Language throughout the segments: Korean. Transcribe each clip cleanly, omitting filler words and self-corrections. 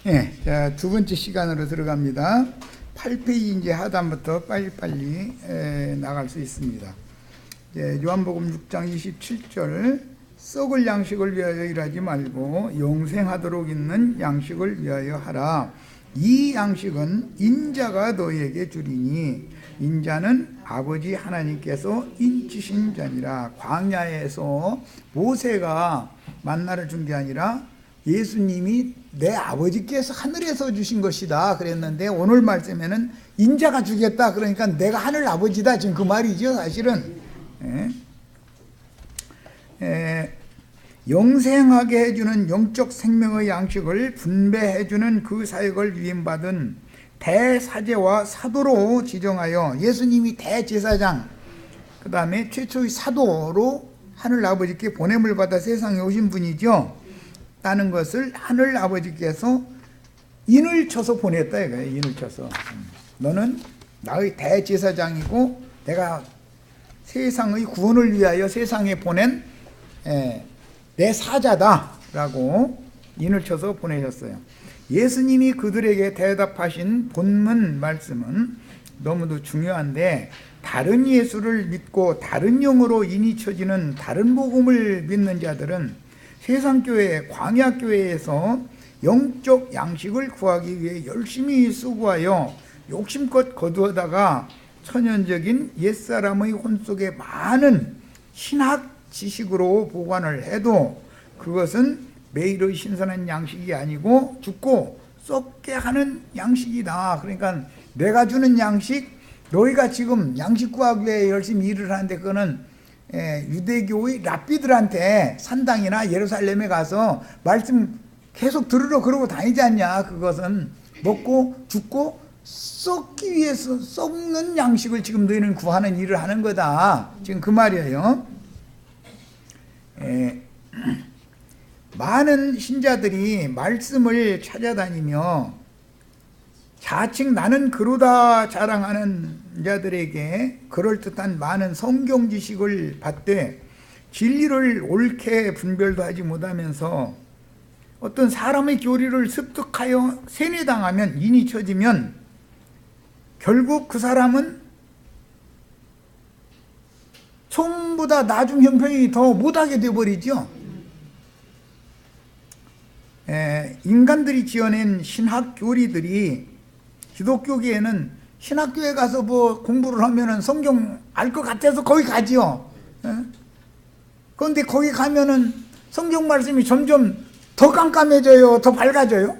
예, 자, 두 번째 시간으로 들어갑니다. 8페이지 이제 하단부터 빨리빨리 나갈 수 있습니다. 요한복음 6장 27절 썩을 양식을 위하여 일하지 말고 영생하도록 있는 양식을 위하여 하라. 이 양식은 인자가 너희에게 주리니 인자는 아버지 하나님께서 인치신 자니라. 광야에서 모세가 만나를 준 게 아니라 예수님이 내 아버지께서 하늘에서 주신 것이다 그랬는데, 오늘 말씀에는 인자가 주겠다 그러니까 내가 하늘 아버지다, 지금 그 말이죠 사실은. 영생하게 해주는 영적 생명의 양식을 분배해주는 그 사역을 위임받은 대사제와 사도로 지정하여, 예수님이 대제사장 그 다음에 최초의 사도로 하늘 아버지께 보냄을 받아 세상에 오신 분이죠. 라는 것을 하늘 아버지께서 인을 쳐서 보냈다 이거예요. 인을 쳐서 너는 나의 대제사장이고 내가 세상의 구원을 위하여 세상에 보낸 내 사자다 라고 인을 쳐서 보내셨어요. 예수님이 그들에게 대답하신 본문 말씀은 너무도 중요한데, 다른 예수를 믿고 다른 영으로 인이 쳐지는 다른 복음을 믿는 자들은 세상교회, 광야교회에서 영적 양식을 구하기 위해 열심히 수고하여 욕심껏 거두어다가 천연적인 옛사람의 혼 속에 많은 신학 지식으로 보관을 해도 그것은 매일의 신선한 양식이 아니고 죽고 썩게 하는 양식이다. 그러니까 내가 주는 양식, 너희가 지금 양식 구하기 위해 열심히 일을 하는데 그거는 유대교의 랍비들한테 산당이나 예루살렘에 가서 말씀 계속 들으러 그러고 다니지 않냐. 그것은 먹고 죽고 썩기 위해서 썩는 양식을 지금 너희는 구하는 일을 하는 거다, 지금 그 말이에요. 많은 신자들이 말씀을 찾아다니며 자칭 나는 그로다 자랑하는 자들에게 그럴듯한 많은 성경 지식을 받되 진리를 옳게 분별도 하지 못하면서 어떤 사람의 교리를 습득하여 세뇌당하면, 인이 쳐지면 결국 그 사람은 총보다 나중 형편이 더 못하게 되어버리죠. 인간들이 지어낸 신학 교리들이, 기독교계에는 신학교에 가서 뭐 공부를 하면은 성경 알 것 같아서 거기 가지요. 그런데 거기 가면은 성경 말씀이 점점 더 깜깜해져요, 더 밝아져요.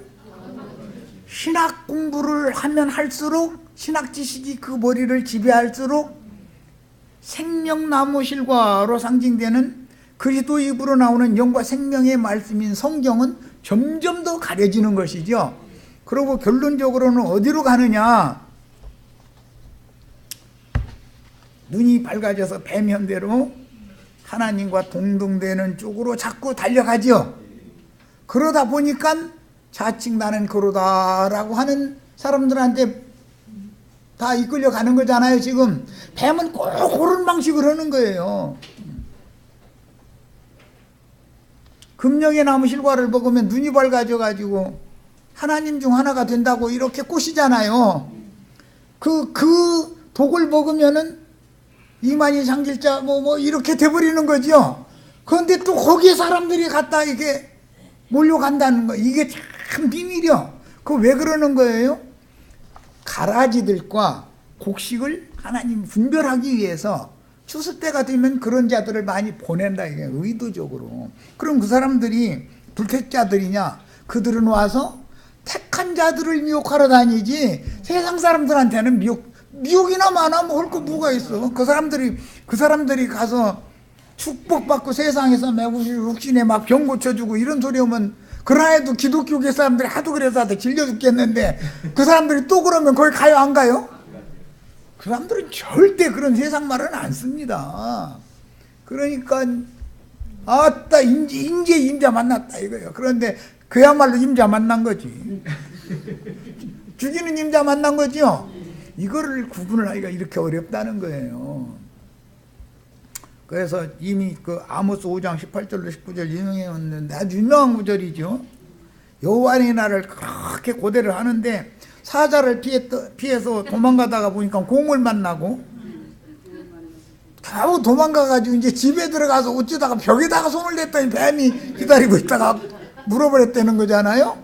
신학 공부를 하면 할수록, 신학 지식이 그 머리를 지배할수록 생명나무 실과로 상징되는 그리스도 입으로 나오는 영과 생명의 말씀인 성경은 점점 더 가려지는 것이죠. 그리고 결론적으로는 어디로 가느냐? 눈이 밝아져서 배면대로 하나님과 동등되는 쪽으로 자꾸 달려가죠. 그러다 보니까 자칭 나는 그러다라고 하는 사람들한테 다 이끌려 가는 거잖아요. 지금 뱀은 꼭 그런 방식으로 하는 거예요. 금령의 나무 실과를 먹으면 눈이 밝아져 가지고 하나님 중 하나가 된다고 이렇게 꼬시잖아요. 그 독을 먹으면은 이만희 장길자 뭐 이렇게 돼버리는 거죠. 그런데 또 거기에 사람들이 갔다 이게 몰려간다는 거, 이게 참 비밀이요. 그 왜 그러는 거예요? 가라지들과 곡식을 하나님 분별하기 위해서 추수 때가 되면 그런 자들을 많이 보낸다, 이게 의도적으로. 그럼 그 사람들이 불택자들이냐? 그들은 와서 택한 자들을 미혹하러 다니지 세상 사람들한테는 미혹이나 많아 뭐 할 거 뭐가 있어. 그 사람들이 가서 축복받고 세상에서 육신에 막 병 고쳐주고 이런 소리 오면, 그러나도 기독교계 사람들이 하도 그래서 하다 질려 죽겠는데 그 사람들이 또 그러면 거기 가요 안 가요? 그 사람들은 절대 그런 세상 말은 안 씁니다. 그러니까 아따 인제 임자 만났다 이거예요. 그런데 그야말로 임자 만난 거지. 죽이는 임자 만난 거죠. 이거를 구분을 하기가 이렇게 어렵다는 거예요. 그래서 이미 그 아모스 5장 18절로 19절 유명했는데 아주 유명한 구절이죠. 여호와의 날을 그렇게 고대를 하는데 사자를 피해서 도망가다가 보니까 공을 만나고 겨우 도망가가지고 이제 집에 들어가서 어쩌다가 벽에다가 손을 댔더니 뱀이 기다리고 있다가 물어버렸다는 거잖아요.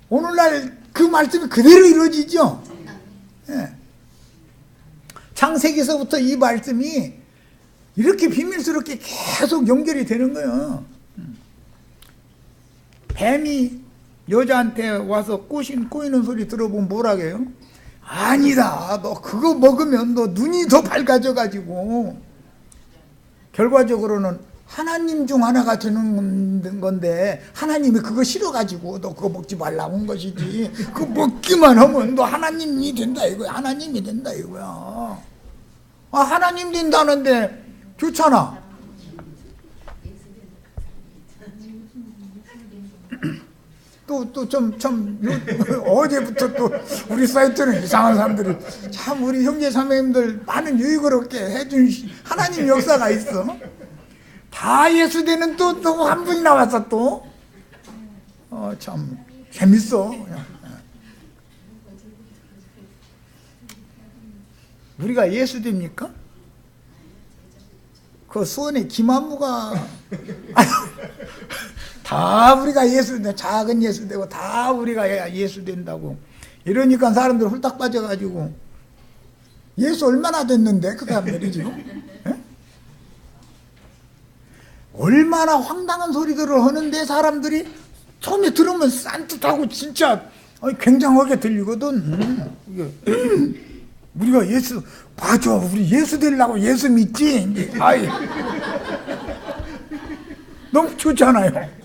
오늘날 그 말씀이 그대로 이루어지죠. 예. 창세기서부터 이 말씀이 이렇게 비밀스럽게 계속 연결이 되는 거예요. 뱀이 여자한테 와서 꼬이는 소리 들어보면 뭐라게요? 아니다, 너 그거 먹으면 너 눈이 더 밝아져가지고 결과적으로는 하나님 중 하나가 되는 건데 하나님이 그거 싫어가지고 너 그거 먹지 말라고 한 것이지, 그거 먹기만 하면 너 하나님이 된다 이거야. 하나님이 된다 이거야. 아, 하나님 된다는데 좋잖아. 어제부터 또 우리 사이트는 이상한 사람들이 참 우리 형제 자매님들 많은 유익을 얻게 해준 하나님 역사가 있어. 다 예수되는 또 한 분이 나왔어 또. 참 재밌어. 우리가 예수됩니까? 그 수원에 김한무가 다 우리가 예수된다. 작은 예수되고 다 우리가 예수된다고 이러니까 사람들 홀딱 빠져가지고 예수 얼마나 됐는데 그 사람들이 지금 에? 얼마나 황당한 소리들을 하는데 사람들이 처음에 들으면 싼뜻하고 진짜 굉장하게 들리거든. 우리가 예수 맞아, 우리 예수 되려고 예수 믿지. 아이 너무 좋잖아요.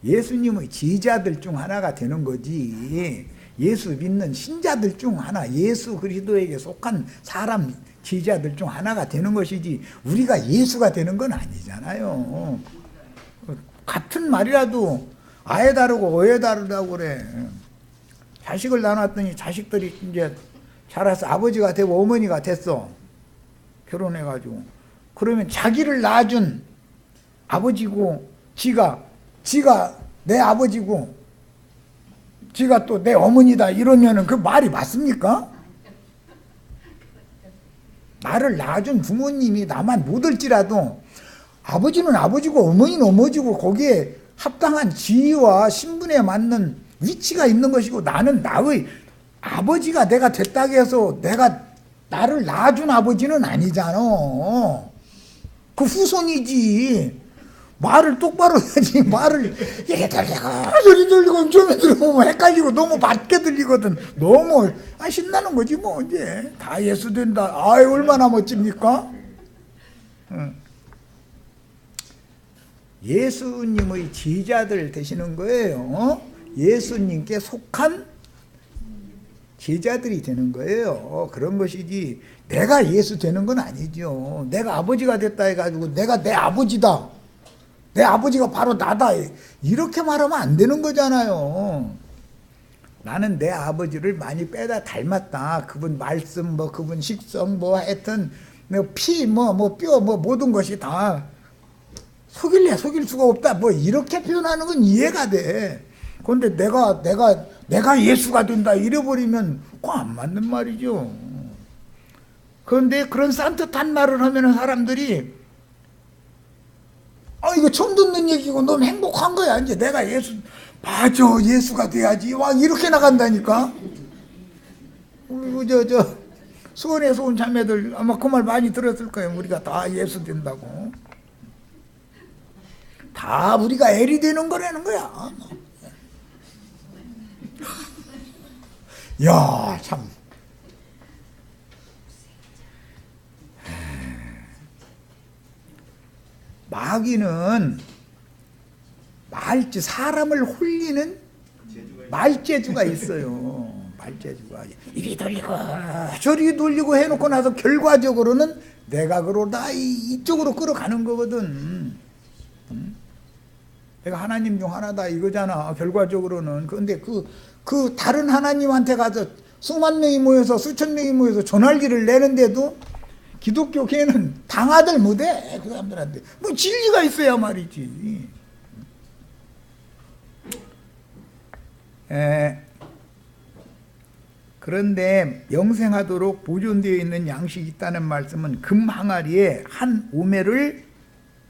예수님의 제자들 중 하나가 되는 거지, 예수 믿는 신자들 중 하나, 예수 그리스도에게 속한 사람 제자들 중 하나가 되는 것이지 우리가 예수가 되는 건 아니잖아요. 같은 말이라도 아예 다르고 어에 다르다고 그래. 자식을 낳았더니 자식들이 이제 자라서 아버지가 되고 어머니가 됐어. 결혼해가지고. 그러면 자기를 낳아준 아버지고 지가 내 아버지고 지가 또 내 어머니다 이러면은 그 말이 맞습니까? 나를 낳아준 부모님이 나만 못할지라도 아버지는 아버지고 어머니는 어머니고 거기에 합당한 지위와 신분에 맞는 위치가 있는 것이고, 나는 나의 아버지가 내가 됐다고 해서 내가 나를 낳아준 아버지는 아니잖아. 그 후손이지. 말을 똑바로 해야지. 말을 얘들리고 소리 들리고 좀 들으면 헷갈리고 너무 맞게 들리거든. 너무 신나는 거지 뭐. 이제 다 예수 된다. 아이 얼마나 멋집니까? 예수님의 제자들 되시는 거예요. 예수님께 속한 제자들이 되는 거예요. 그런 것이지 내가 예수 되는 건 아니죠. 내가 아버지가 됐다 해가지고 내가 내 아버지다, 내 아버지가 바로 나다, 이렇게 말하면 안 되는 거잖아요. 나는 내 아버지를 많이 빼다 닮았다. 그분 말씀, 그분 식성, 하여튼 피, 뼈, 모든 것이 다 속일 수가 없다. 이렇게 표현하는 건 이해가 돼. 그런데 내가 예수가 된다 이래버리면 그거 안 맞는 말이죠. 그런데 그런 산뜻한 말을 하면 사람들이 이거 처음 듣는 얘기고 너무 행복한 거야. 이제 내가 맞아, 예수가 돼야지. 와, 이렇게 나간다니까. 저 수원에서 온 자매들 아마 그 말 많이 들었을 거예요. 우리가 다 예수 된다고. 다 우리가 엘이 되는 거라는 거야. 야, 참. 마귀는 사람을 홀리는 말재주가 있어요. 말재주가. 이리 돌리고 저리 돌리고 해놓고 나서 결과적으로는 내가 그러다 이쪽으로 끌어가는 거거든. 내가 하나님 중 하나다 이거잖아. 결과적으로는. 그런데 그 다른 하나님한테 가서 수만 명이 모여서 수천 명이 모여서 전할기를 내는데도 기독교 교회는 당하들 못해. 그 사람들한테 진리가 있어야 말이지. 그런데 영생하도록 보존되어 있는 양식이 있다는 말씀은 금 항아리에 한 오매를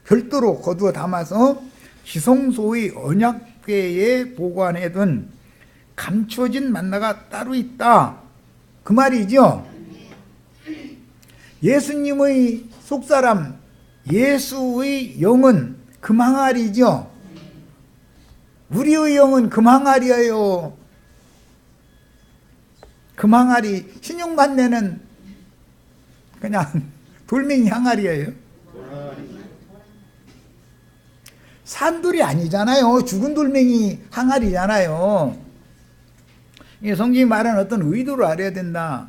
별도로 거두어 담아서 지성소의 언약궤에 보관해둔 감추어진 만나가 따로 있다, 그 말이죠. 예수님의 속사람 예수의 영은 금 항아리죠. 우리의 영은 금 항아리예요. 금 항아리. 신용 만내는 그냥 돌멩이 항아리예요. 산돌이 아니잖아요. 죽은 돌멩이 항아리잖아요. 이 성경이 말하는 어떤 의도를 알아야 된다.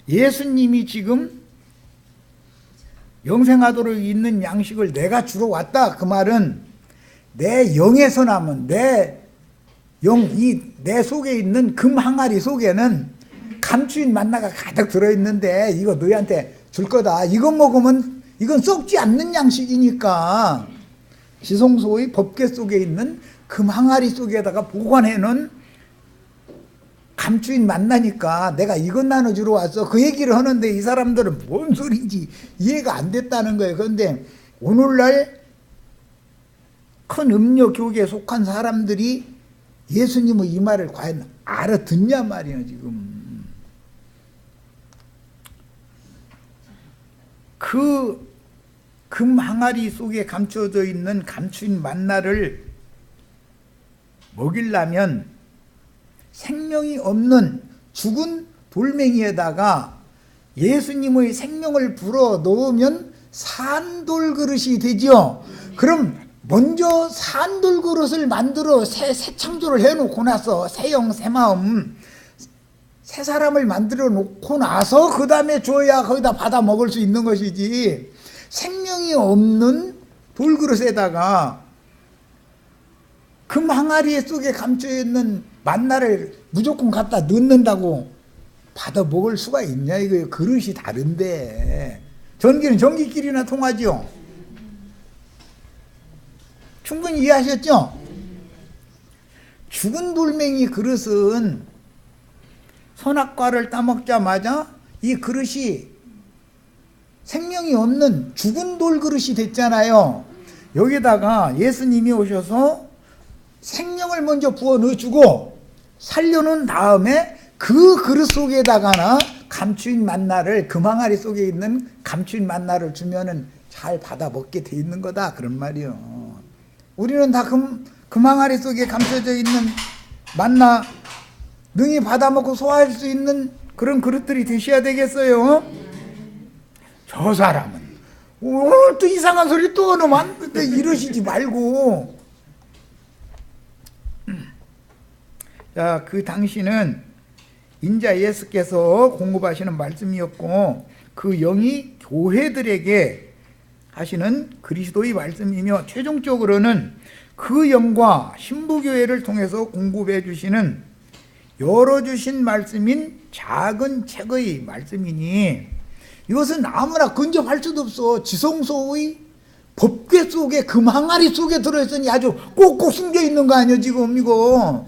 예수님이 지금 영생하도록 있는 양식을 내가 주러 왔다, 그 말은 내 영에서 남은 내 속에 있는 금 항아리 속에는 감추인 만나가 가득 들어있는데 이거 너희한테 줄 거다. 이거 먹으면 이건 썩지 않는 양식이니까 지성소의 법궤 속에 있는 금 항아리 속에다가 보관해 놓은 감추인 만나니까 내가 이것 나눠주러 왔어, 그 얘기를 하는데 이 사람들은 뭔 소리인지 이해가 안 됐다는 거예요. 그런데 오늘날 큰 음료 교계에 속한 사람들이 예수님의 이 말을 과연 알아듣냐 말이에요. 지금 그 금 항아리 속에 감춰져 있는 감추인 만나를 먹이려면 생명이 없는 죽은 돌멩이에다가 예수님의 생명을 불어 넣으면 산돌 그릇이 되죠. 그럼 먼저 산돌 그릇을 만들어 새 창조를 해놓고 나서 새 영 새 마음 새 사람을 만들어 놓고 나서 그 다음에 줘야 거기다 받아 먹을 수 있는 것이지, 생명이 없는 돌그릇에다가 금 항아리 속에 감춰있는 만나를 무조건 갖다 넣는다고 받아 먹을 수가 있냐 이거예요. 그릇이 다른데. 전기는 전기끼리나 통하죠. 충분히 이해하셨죠? 죽은 돌멩이 그릇은 선악과를 따먹자마자 이 그릇이 생명이 없는 죽은 돌 그릇이 됐잖아요. 여기다가 예수님이 오셔서 생명을 먼저 부어 넣어주고 살려놓은 다음에 그 그릇 속에다가나 감추인 만나를, 금 항아리 속에 있는 감추인 만나를 주면은 잘 받아 먹게 돼 있는 거다, 그런 말이요. 우리는 다 금 항아리 속에 감춰져 있는 만나 능히 받아 먹고 소화할 수 있는 그런 그릇들이 되셔야 되겠어요. 저 사람은 오늘 또 이상한 소리 또 하면 이러시지 말고. 자, 그 당시는 인자 예수께서 공급하시는 말씀이었고 그 영이 교회들에게 하시는 그리스도의 말씀이며 최종적으로는 그 영과 신부교회를 통해서 공급해 주시는 열어주신 말씀인 작은 책의 말씀이니 이것은 아무나 근접할 수도 없어. 지성소의 법궤 속에 금 항아리 속에 들어있으니 아주 꼭꼭 숨겨 있는 거 아니야 지금 이거.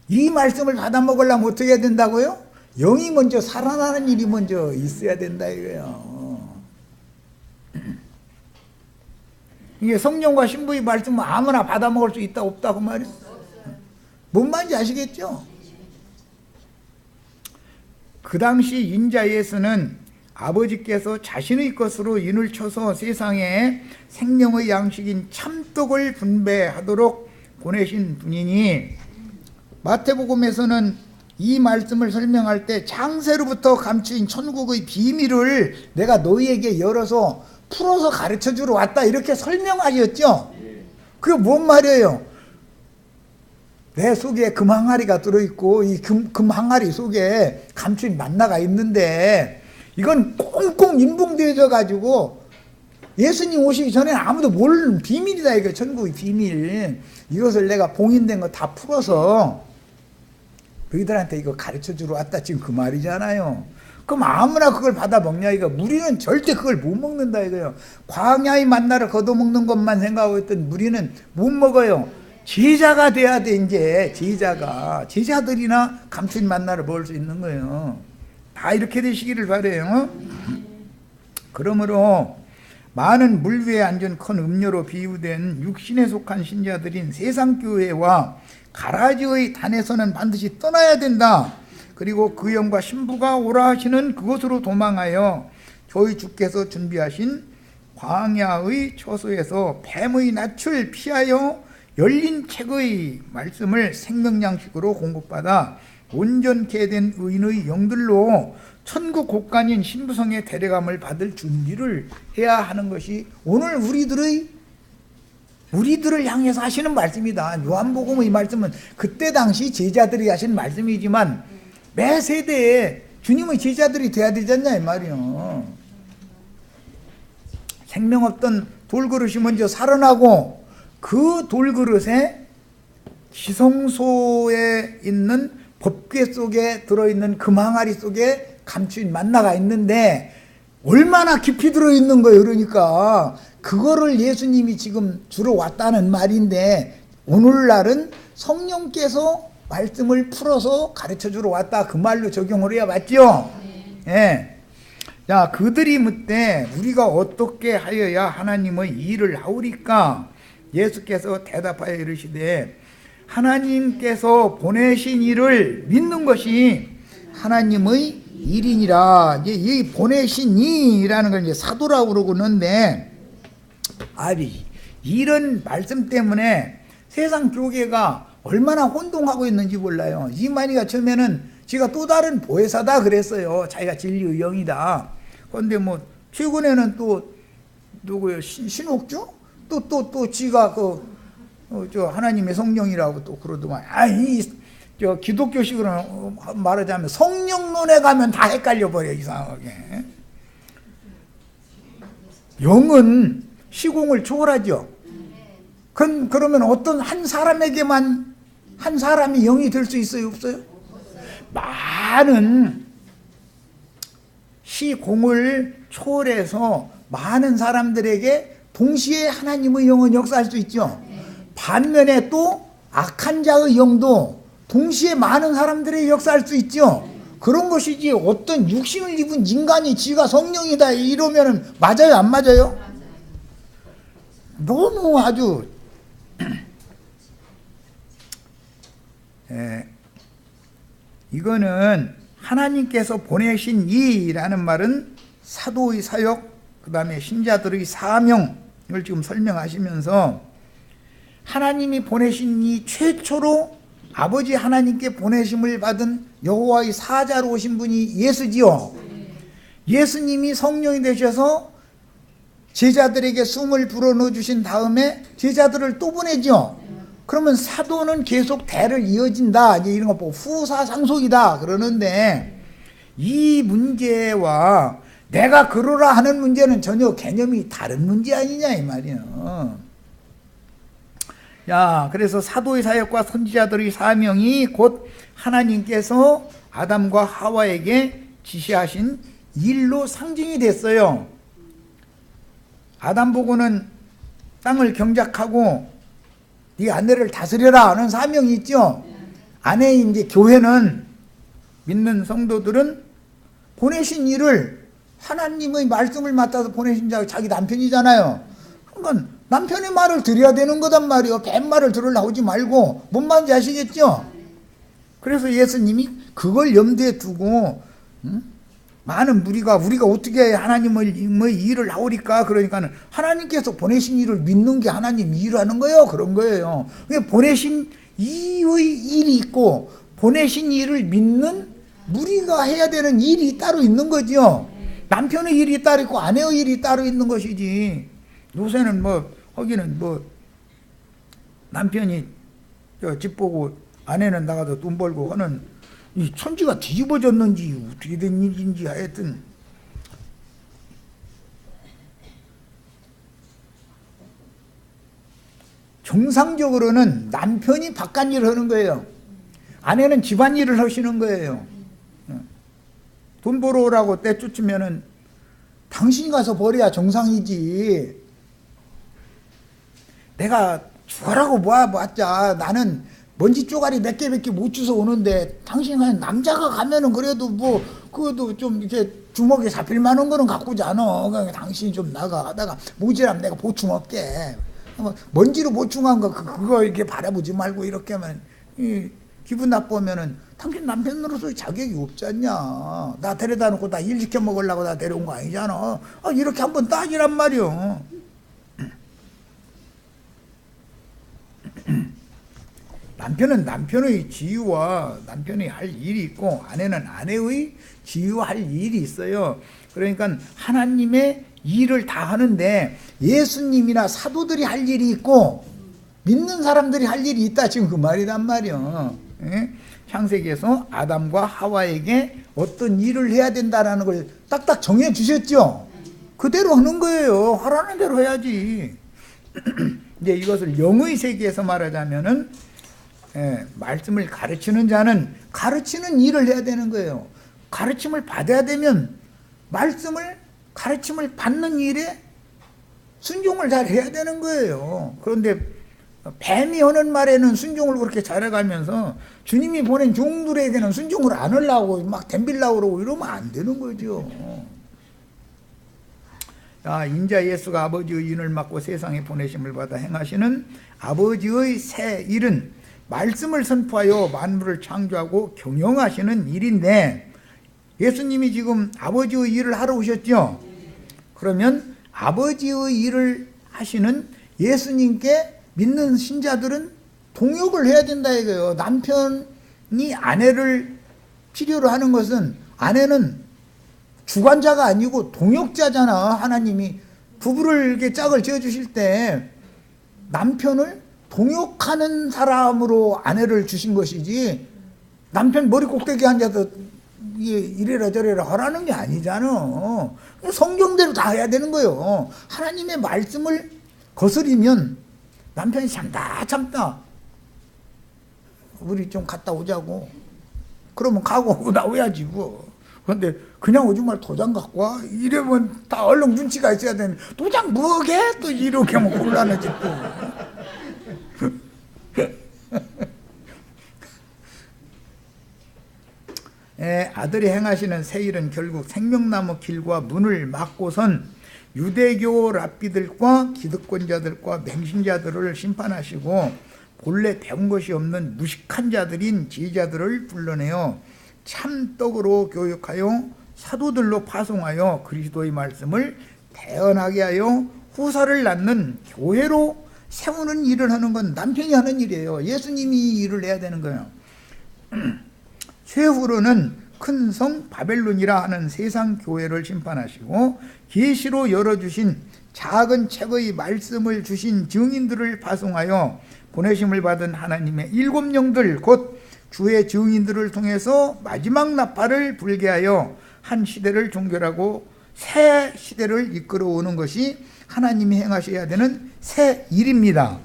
이 말씀을 받아 먹으려면 어떻게 해야 된다고요? 영이 먼저 살아나는 일이 먼저 있어야 된다 이거예요. 이게 성령과 신부의 말씀은 아무나 받아 먹을 수 있다 없다 그 말이에요. 뭔 말인지 아시겠죠? 그 당시 인자 예수는 아버지께서 자신의 것으로 인을 쳐서 세상에 생명의 양식인 참떡을 분배하도록 보내신 분이니 마태복음에서는 이 말씀을 설명할 때 창세로부터 감추인 천국의 비밀을 내가 너희에게 열어서 풀어서 가르쳐주러 왔다 이렇게 설명하셨죠. 그게 뭔 말이에요? 내 속에 금 항아리가 들어있고 이 금 항아리 속에 감추인 만나가 있는데 이건 꽁꽁 인봉되어져 가지고 예수님 오시기 전에는 아무도 모르는 비밀이다 이거. 천국의 비밀. 이것을 내가 봉인된 거 다 풀어서 너희들한테 이거 가르쳐주러 왔다 지금 그 말이잖아요. 그럼 아무나 그걸 받아 먹냐 이거. 무리는 절대 그걸 못 먹는다 이거요. 광야의 만나를 걷어먹는 것만 생각하고 있던 무리는 못 먹어요. 제자가 돼야 돼. 이제 제자들이나 감춘 만나를 먹을 수 있는 거예요. 다 이렇게 되시기를 바래요. 그러므로 많은 물 위에 앉은 큰 음료로 비유된 육신에 속한 신자들인 세상교회와 가라지의 단에서는 반드시 떠나야 된다. 그리고 그 영과 신부가 오라 하시는 그곳으로 도망하여 저희 주께서 준비하신 광야의 처소에서 뱀의 낯을 피하여 열린 책의 말씀을 생명양식으로 공급받아 온전케 된 의인의 영들로 천국 곳간인 신부성의 데려감을 받을 준비를 해야 하는 것이 오늘 우리들을 향해서 하시는 말씀이다. 요한복음의 말씀은 그때 당시 제자들이 하신 말씀이지만 매 세대에 주님의 제자들이 돼야 되지 않냐 이 말이요. 생명 없던 돌그릇이 먼저 살아나고 그 돌그릇에 지성소에 있는 법궤 속에 들어있는 금항아리 속에 감추인 만나가 있는데 얼마나 깊이 들어있는 거예요. 그러니까 그거를 예수님이 지금 주러 왔다는 말인데 오늘날은 성령께서 말씀을 풀어서 가르쳐 주러 왔다 그 말로 적용을 해야 맞죠? 예. 자, 그들이 묻되 우리가 어떻게 하여야 하나님의 일을 하오리까? 예수께서 대답하여 이르시되 하나님께서 보내신 일을 믿는 것이 하나님의 일이니라. 이 보내신 이라는 걸 이제 사도라고 그러고 있는데 이런 말씀 때문에 세상 교계가 얼마나 혼동하고 있는지 몰라요. 이만희가 처음에는 지가 또 다른 보혜사다 그랬어요. 자기가 진리의 영이다. 그런데 뭐 최근에는 또 누구요? 신옥주? 또 지가 저 하나님의 성령이라고 또 그러더만. 저 기독교식으로 말하자면 성령론에 가면 다 헷갈려 버려 이상하게. 영은 시공을 초월하죠. 그러면 어떤 한 사람에게만 한 사람이 영이 될 수 있어요, 없어요? 많은 시공을 초월해서 많은 사람들에게 동시에 하나님의 영은 역사할 수 있죠. 반면에 또 악한 자의 영도 동시에 많은 사람들에게 역사할 수 있죠. 그런 것이지 어떤 육신을 입은 인간이 지가 성령이다 이러면 맞아요, 안 맞아요? 너무 아주 이거는 하나님께서 보내신 이라는 말은 사도의 사역, 그 다음에 신자들의 사명을 지금 설명하시면서 하나님이 보내신 이 최초로 아버지 하나님께 보내심을 받은 여호와의 사자로 오신 분이 예수지요. 예수님이 성령이 되셔서 제자들에게 숨을 불어넣어 주신 다음에 제자들을 또 보내죠. 그러면 사도는 계속 대를 이어진다. 이제 이런 거 보고 후사상속이다 그러는데 이 문제와 내가 그러라 하는 문제는 전혀 개념이 다른 문제 아니냐 이 말이에요. 야, 그래서 사도의 사역과 선지자들의 사명이 곧 하나님께서 아담과 하와에게 지시하신 일로 상징이 됐어요. 아담 보고는 땅을 경작하고 네 아내를 다스려라 하는 사명이 있죠. 아내인 이제 교회는 믿는 성도들은 보내신 일을 하나님의 말씀을 맡아서 보내신 자가 자기 남편이잖아요. 그러니까 남편의 말을 들어야 되는 거단 말이에요. 뱀 말을 들으려고 하지 말고. 뭔 말인지 아시겠죠? 그래서 예수님이 그걸 염두에 두고 많은 우리가 어떻게 하나님의 일을 하오리까? 그러니까는 하나님께서 보내신 일을 믿는 게 하나님 일하는 거예요. 그런 거예요. 보내신 이의 일이 있고 보내신 일을 믿는 우리가 해야 되는 일이 따로 있는 거죠. 남편의 일이 따로 있고 아내의 일이 따로 있는 것이지. 요새는 거기는 남편이 집 보고 아내는 나가서 돈 벌고 하는 이 천지가 뒤집어졌는지 어떻게 된 일인지 하여튼 정상적으로는 남편이 바깥일을 하는 거예요. 아내는 집안일을 하시는 거예요. 돈 벌어오라고 떼쫓으면은 당신이 가서 벌어야 정상이지. 내가 죽어라고 모아봤자 나는 먼지 쪼가리 몇 개 못 주워 오는데 당신 그냥 남자가 가면은 그래도 뭐 그것도 좀 이렇게 주먹에 잡힐 만한 거는 갖고 오지 않아. 그러니까 당신이 좀 나가 하다가 모자라면 내가 보충 할게. 먼지로 보충한 거 그거 이렇게 바라보지 말고 이렇게 하면 기분 나쁘면은 당신 남편으로서 자격이 없지 않냐. 나 데려다 놓고 나 일 시켜 먹으려고 나 데려온 거 아니잖아. 이렇게 한번 따지란 말이요. 남편은 남편의 지위와 남편이 할 일이 있고 아내는 아내의 지위와 할 일이 있어요. 그러니까 하나님의 일을 다 하는데 예수님이나 사도들이 할 일이 있고 믿는 사람들이 할 일이 있다, 지금 그 말이란 말이요. 창세기에서 아담과 하와에게 어떤 일을 해야 된다라는 걸 딱딱 정해 주셨죠. 그대로 하는 거예요. 하라는 대로 해야지. 이제 이것을 영의 세계에서 말하자면은 말씀을 가르치는 자는 가르치는 일을 해야 되는 거예요. 가르침을 받아야 되면 가르침을 받는 일에 순종을 잘 해야 되는 거예요. 그런데 뱀이 하는 말에는 순종을 그렇게 잘해가면서 주님이 보낸 종들에게는 순종을 안 하려고 막 덤빌려고 그러고 이러면 안 되는 거죠. 인자 예수가 아버지의 인을 맡고 세상에 보내심을 받아 행하시는 아버지의 새 일은 말씀을 선포하여 만물을 창조하고 경영하시는 일인데, 예수님이 지금 아버지의 일을 하러 오셨죠. 그러면 아버지의 일을 하시는 예수님께 믿는 신자들은 동역을 해야 된다 이거예요. 남편이 아내를 필요로 하는 것은, 아내는 주관자가 아니고 동역자잖아. 하나님이 부부를 이렇게 짝을 지어 주실 때 남편을 동역하는 사람으로 아내를 주신 것이지, 남편 머리 꼭대기에 앉아서 이래라 저래라 하라는 게 아니잖아. 성경대로 다 해야 되는 거예요. 하나님의 말씀을 거스리면 남편이 참다 우리 좀 갔다 오자고 그러면 가고 나오야지 뭐. 그런데 그냥 오지 말고 도장 갖고 와 이러면 다 얼른 눈치가 있어야 되는데, 도장 뭐게 또 이렇게 하면 곤란하지 또. 아들이 행하시는 새 일은 결국 생명나무 길과 문을 막고선 유대교 랍비들과 기득권자들과 맹신자들을 심판하시고 본래 배운 것이 없는 무식한 자들인 제자들을 불러내어 참떡으로 교육하여 사도들로 파송하여 그리스도의 말씀을 대언하게 하여 후사를 낳는 교회로 세우는 일을 하는 건 남편이 하는 일이에요. 예수님이 일을 해야 되는 거예요. 최후로는 큰 성 바벨론이라 하는 세상 교회를 심판하시고 계시로 열어주신 작은 책의 말씀을 주신 증인들을 파송하여 보내심을 받은 하나님의 일곱 영들 곧 주의 증인들을 통해서 마지막 나팔을 불게 하여 한 시대를 종결하고 새 시대를 이끌어오는 것이 하나님이 행하셔야 되는 새 일입니다.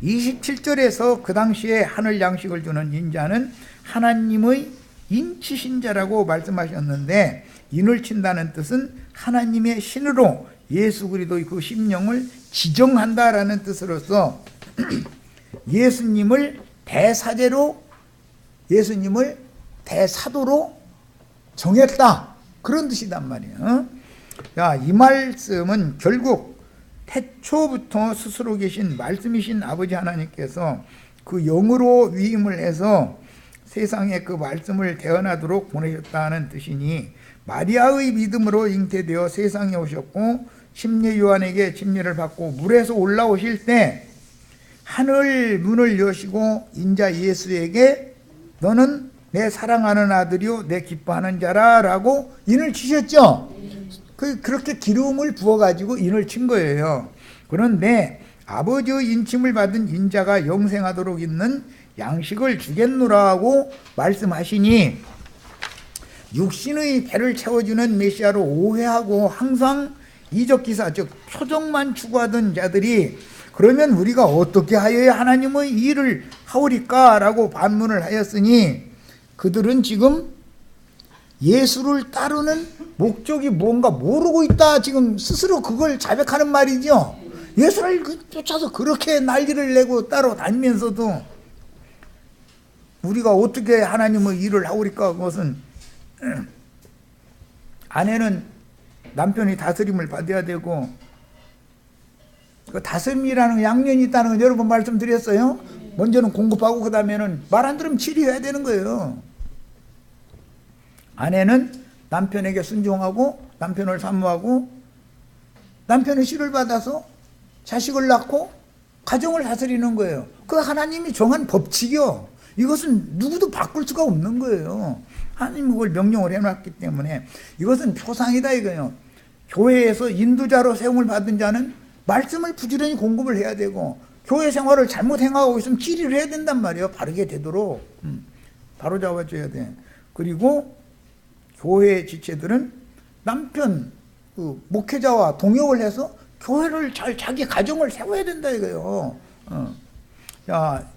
27절에서 그 당시에 하늘 양식을 주는 인자는 하나님의 인치신 자라고 말씀하셨는데, 인을 친다는 뜻은 하나님의 신으로 예수 그리스도의 그 심령을 지정한다라는 뜻으로서 예수님을 대사제로, 예수님을 대사도로 정했다, 그런 뜻이단 말이에요. 이 말씀은 결국 태초부터 스스로 계신 말씀이신 아버지 하나님께서 그 영으로 위임을 해서 세상에 그 말씀을 대언하도록 보내셨다는 뜻이니, 마리아의 믿음으로 잉태되어 세상에 오셨고 침례 요한에게 침례를 받고 물에서 올라오실 때 하늘 문을 여시고 인자 예수에게 너는 내 사랑하는 아들이요 내 기뻐하는 자라 라고 인을 치셨죠. 그렇게 기름을 부어가지고 인을 친 거예요. 그런데 아버지의 인침을 받은 인자가 영생하도록 있는 양식을 주겠노라 하고 말씀하시니, 육신의 배를 채워주는 메시아로 오해하고 항상 이적기사 즉 표적만 추구하던 자들이 그러면 우리가 어떻게 하여야 하나님의 일을 하오리까 라고 반문을 하였으니, 그들은 지금 예수를 따르는 목적이 뭔가 모르고 있다. 지금 스스로 그걸 자백하는 말이죠. 예수를 쫓아서 그렇게 난리를 내고 따라다니면서도 우리가 어떻게 하나님의 일을 하오리까? 그것은 아내는 남편이 다스림을 받아야 되고, 그 다스림이라는 양면이 있다는 건 여러 번 말씀드렸어요. 먼저는 공급하고 그 다음에는 말 안 들으면 치료해야 되는 거예요. 아내는 남편에게 순종하고 남편을 사모하고 남편의 시를 받아서 자식을 낳고 가정을 다스리는 거예요. 그 하나님이 정한 법칙이요. 이것은 누구도 바꿀 수가 없는 거예요. 하나님이 그걸 명령을 해놨기 때문에 이것은 표상이다 이거예요. 교회에서 인도자로 세움을 받은 자는 말씀을 부지런히 공급을 해야 되고, 교회 생활을 잘못 행하고 있으면 치리를 해야 된단 말이에요. 바르게 되도록 바로 잡아줘야 돼. 그리고 교회 지체들은 남편 목회자와 동역을 해서 교회를 잘, 자기 가정을 세워야 된다 이거예요. 자,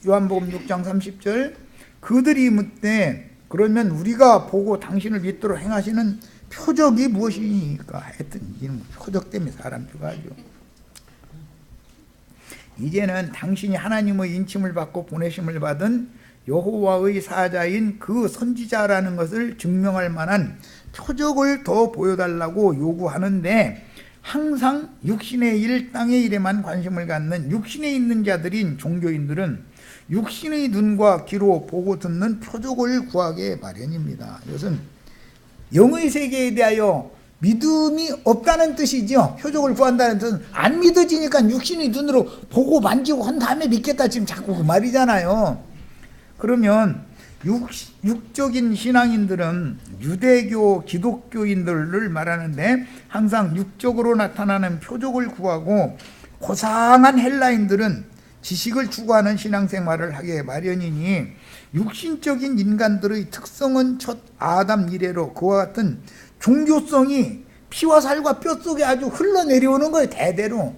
요한복음 6장 30절, 그들이 묻되 그러면 우리가 보고 당신을 믿도록 행하시는 표적이 무엇이니까 했더니, 이는 표적 때문에 사람 죽어가죠. 이제는 당신이 하나님의 인침을 받고 보내심을 받은 여호와의 사자인 그 선지자라는 것을 증명할 만한 표적을 더 보여달라고 요구하는데, 항상 육신의 일, 땅의 일에만 관심을 갖는 육신에 있는 자들인 종교인들은 육신의 눈과 귀로 보고 듣는 표적을 구하게 마련입니다. 이것은 영의 세계에 대하여 믿음이 없다는 뜻이죠. 표적을 구한다는 뜻은 안 믿어지니까 육신의 눈으로 보고 만지고 한 다음에 믿겠다, 지금 자꾸 그 말이잖아요. 그러면 육적인 신앙인들은 유대교, 기독교인들을 말하는데 항상 육적으로 나타나는 표적을 구하고, 고상한 헬라인들은 지식을 추구하는 신앙생활을 하게 마련이니, 육신적인 인간들의 특성은 첫 아담 이래로 그와 같은 종교성이 피와 살과 뼛속에 아주 흘러내려오는 거예요. 대대로.